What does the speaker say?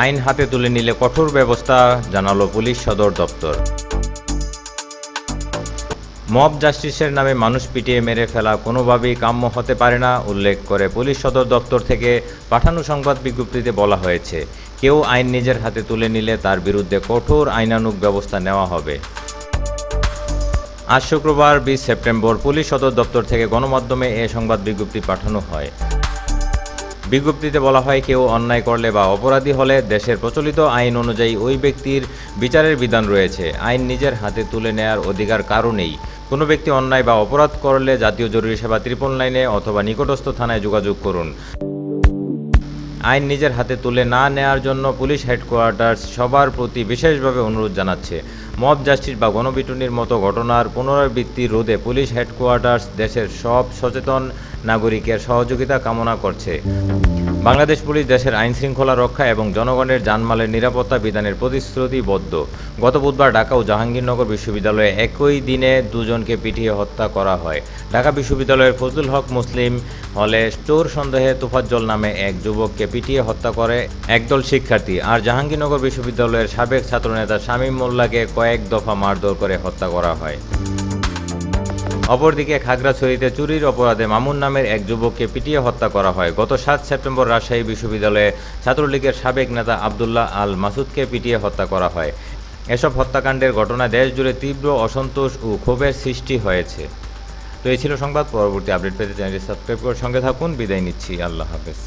আইন হাতে তুলে নিলে কঠোর ব্যবস্থা, জানালো পুলিশ সদর দপ্তর। মব জাস্টিসের নামে মানুষ পিটিয়ে মেরে ফেলা কোনোভাবেই কাম্য হতে পারে না উল্লেখ করে পুলিশ সদর দপ্তর থেকে পাঠানো সংবাদ বিজ্ঞপ্তিতে বলা হয়েছে, কেউ আইন নিজের হাতে তুলে নিলে তার বিরুদ্ধে কঠোর আইনানুগ ব্যবস্থা নেওয়া হবে। আজ শুক্রবার 20 সেপ্টেম্বর পুলিশ সদর দপ্তর থেকে গণমাধ্যমে এ সংবাদ বিজ্ঞপ্তি পাঠানো হয়। বিজ্ঞপ্তিতে বলা হয়, কেউ অন্যায় করলে বা অপরাধী হলে দেশের প্রচলিত আইন অনুযায়ী ওই ব্যক্তির বিচারের বিধান রয়েছে। আইন নিজের হাতে তুলে নেয়ার অধিকার কারও নেই। কোনো ব্যক্তি অন্যায় বা অপরাধ করলে জাতীয় জরুরি সেবা 53 লাইনে অথবা নিকটস্থ থানায় যোগাযোগ করুন। আইন নিজের হাতে তুলে না নেয়ার জন্য পুলিশ হেডকোয়ার্টার্স সবার প্রতি বিশেষভাবে অনুরোধ জানাচ্ছে। মব জাস্টিস বা গণপিটুনির মতো ঘটনার পুনরাবৃত্তি রোধে পুলিশ হেডকোয়ার্টার্স দেশের সব সচেতন নাগরিকের সহযোগিতা কামনা করছে। বাংলাদেশ পুলিশ দেশের আইন শৃঙ্খলা রক্ষা এবং জনগণের জানমালের নিরাপত্তা বিধানের প্রতিশ্রুতিবদ্ধ। গত বুধবার ঢাকা ও জাহাঙ্গীরনগর বিশ্ববিদ্যালয়ে একই দিনে দুজনকে পিটিয়ে হত্যা করা হয়। ঢাকা বিশ্ববিদ্যালয়ের ফজলুল হক মুসলিম হলে চোর সন্দেহে তোফাজ্জল নামে এক যুবককে পিটিয়ে হত্যা করে একদল শিক্ষার্থী, আর জাহাঙ্গীরনগর বিশ্ববিদ্যালয়ের সাবেক ছাত্রনেতা শামীম মোল্লাকে কয়েক দফা মারধর করে হত্যা করা হয়। অপরদিকে খাগড়াছড়িতে চুরির অপরাধে মামুন নামের এক যুবককে পিটিয়ে হত্যা করা হয়। গত 7 সেপ্টেম্বর রাজশাহী বিশ্ববিদ্যালয়ে ছাত্রলীগের সাবেক নেতা আবদুল্লাহ আল মাসুদকে পিটিয়ে হত্যা করা হয়। এসব হত্যাকাণ্ডের ঘটনায় দেশজুড়ে তীব্র অসন্তোষ ও ক্ষোভের সৃষ্টি হয়েছে। তো এই ছিল সংবাদ। পরবর্তী আপডেট পেতে চ্যানেলটি সাবস্ক্রাইব করে সঙ্গে থাকুন। বিদায় নিচ্ছি। আল্লাহ হাফেজ।